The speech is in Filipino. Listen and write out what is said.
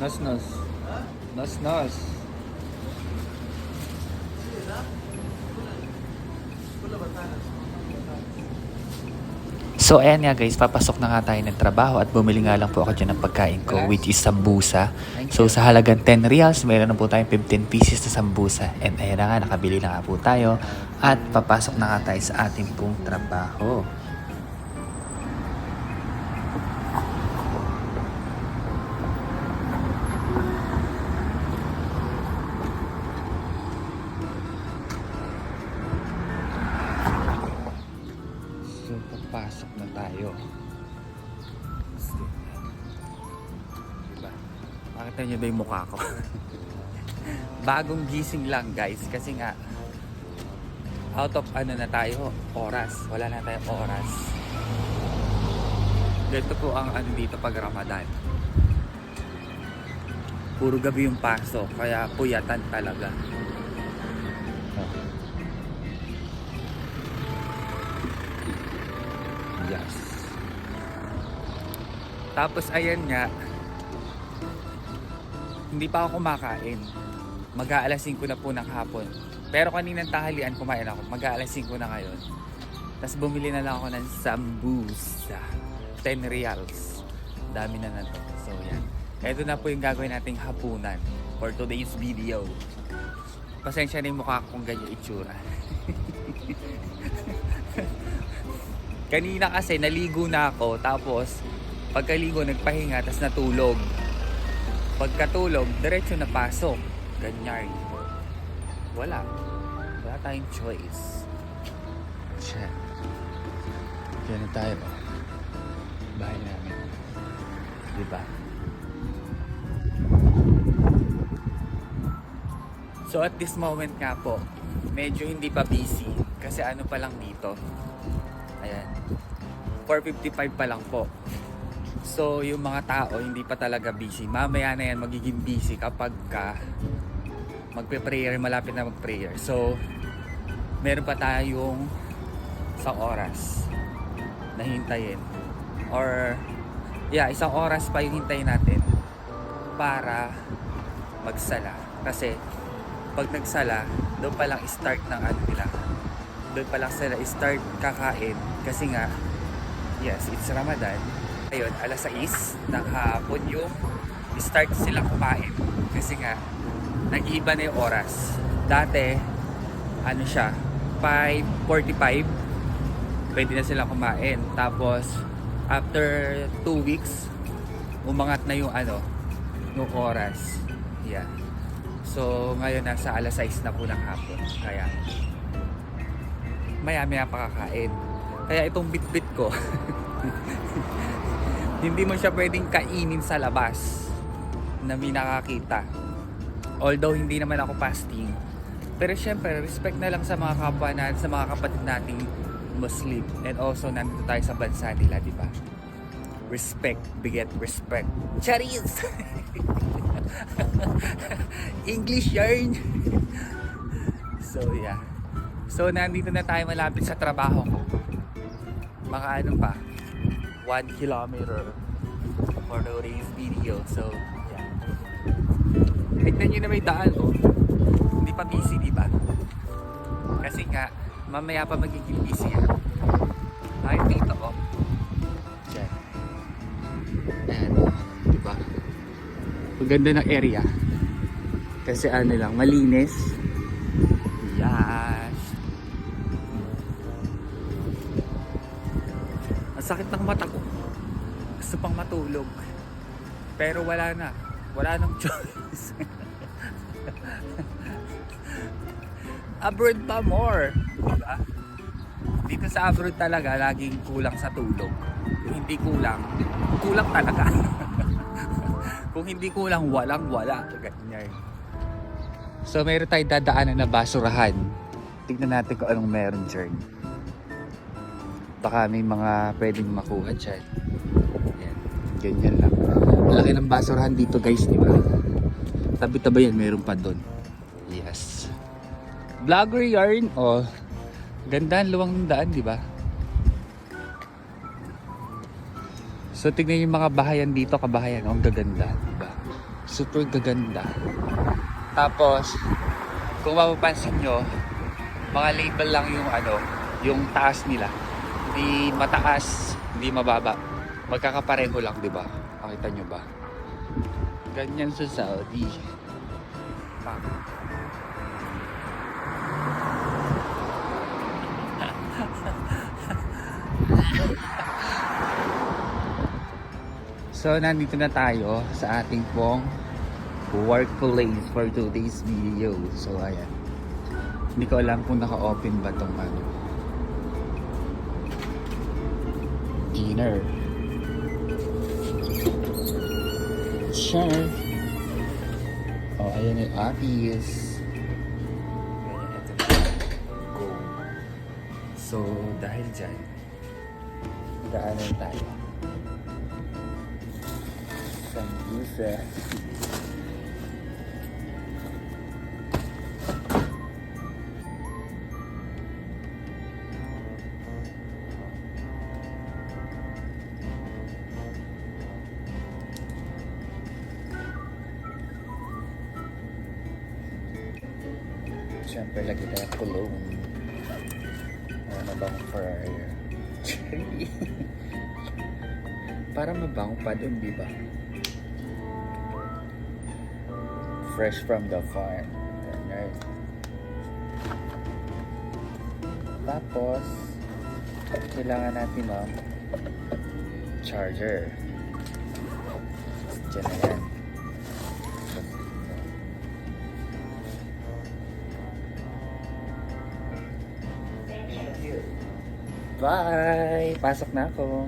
Nos nos. Nos nos. So ayan nga guys, papasok na nga tayo ng trabaho at bumili nga lang po ako dyan ng pagkain ko, which is sambusa. So sa halagang 10 reals, meron na po tayong 15 pieces na sambusa. And ayan na nga, nakabili na nga po tayo at papasok na nga tayo sa ating pong trabaho. So papasok na tayo. Diba? Makita nyo ba yung mukha ko? Bagong gising lang guys, kasi nga out of na tayo, oras. Wala na tayong oras. Ganito po ang dito pag Ramadan. Puro gabi yung pasok, kaya puyatan talaga. Yes. Tapos ayan nga, hindi pa ako kumakain. Mag-aalas 5 na po ng hapon. Pero kaninang tanghalian kumain ako. Mag-aalas 5 na ngayon. Tapos bumili na lang ako ng sambusa. 10 reals. Dami na to. So yan. Ito na po yung gagawin nating hapunan for today's video. Pasensya na yung mukha kong ganyan itsura. Kanina kasi naligo na ako. Tapos pagkaligo nagpahinga. Tapos natulog. Pagkatulog, diretso na pasok. Ganyan. Wala tayong choice. Check. Diyan na tayo. Bahay namin. Diba? So at this moment nga po, medyo hindi pa busy. Kasi ano pa lang dito. Ayan. 4:55 pa lang po. So yung mga tao hindi pa talaga busy. Mamaya na yan magiging busy kapag magpe-prayer, malapit na mag-prayer. So meron pa tayong isang oras na hintayin. Or isang oras pa yung hintayin natin para magsala. Kasi pag nagsala, doon pa lang start ng nila. Doon pa lang sila start kakain. Kasi nga, yes, it's Ramadan. Ayun, alas 6 ng hapon yung start silang kumain. Kasi nga, nag-iiba na yung oras. Dati, 5:45, pwede na silang kumain. Tapos, after 2 weeks, umangat na yung yung oras. Yeah. So, ngayon nasa alas 6 na po ng hapon. Kaya, maya-maya pa kakain. Kaya itong bit-bit ko, hindi mo siya pwedeng kainin sa labas na may nakakita. Although hindi naman ako fasting. Pero syempre, respect na lang sa mga kapwa natin, sa mga kapatid nating Muslim. And also, nandito tayo sa bansa nila, di ba? Respect, beget respect. Charis! English yarn! So, yeah. So, nandito na tayo malapit sa trabaho ko. Mga 1 kilometer for today's video. So, yeah. Tignan nyo na may daan, oh. Hindi pa busy, di ba? Kasi nga, mamaya pa magiging busy yan. Ay, dito, oh. Diyan. Ayan, di ba? Ang ganda ng area. Kasi lang, malinis. Yes. Ang sakit ng mata ko. Gusto pang matulog. Pero wala na. Wala nang choice. Abroad pa more. Diba? Dito sa abroad talaga, laging kulang sa tulog. Kung hindi kulang, kulang talaga. Kung hindi kulang, walang-wala. Ganyan. So, meron tayong dadaanan na basurahan. Tignan natin kung anong meron dyan. Baka may mga pwedeng makuha dyan. Ayan. Ganyan lang. Laki ng basurahan dito guys, di ba? Tabi-tabi yan, meron pa doon. Yes. Vlogger yarn, oh. Ganda ang luwang ng daan, di ba? So tignan yung mga bahayan dito, kabahayan, oh, ang gaganda, di ba? Super gaganda. Tapos, kung mapapansin nyo, mga label lang yung ano, yung taas nila. Hindi mataas, hindi mababa. Magkakapareho lang, di ba? Makita nyo ba? Ganyan sa Saudi. So, nandito na tayo sa ating pong workplace for today's video. So, ayan. Hindi ko alam kung naka-open ba tong ano. Dinner. Sure. Oh, ayan yung office. Ayan, ito na. Go. So, dahil dyan, daanan tayo. Sambusa. Siyempre, lagi tayo cologne. Mabang fryer. Para mabang pa din, di ba? Fresh from the farm. Right. Tapos, kailangan natin charger. Diyan na yan. Bye! Pasok na ako.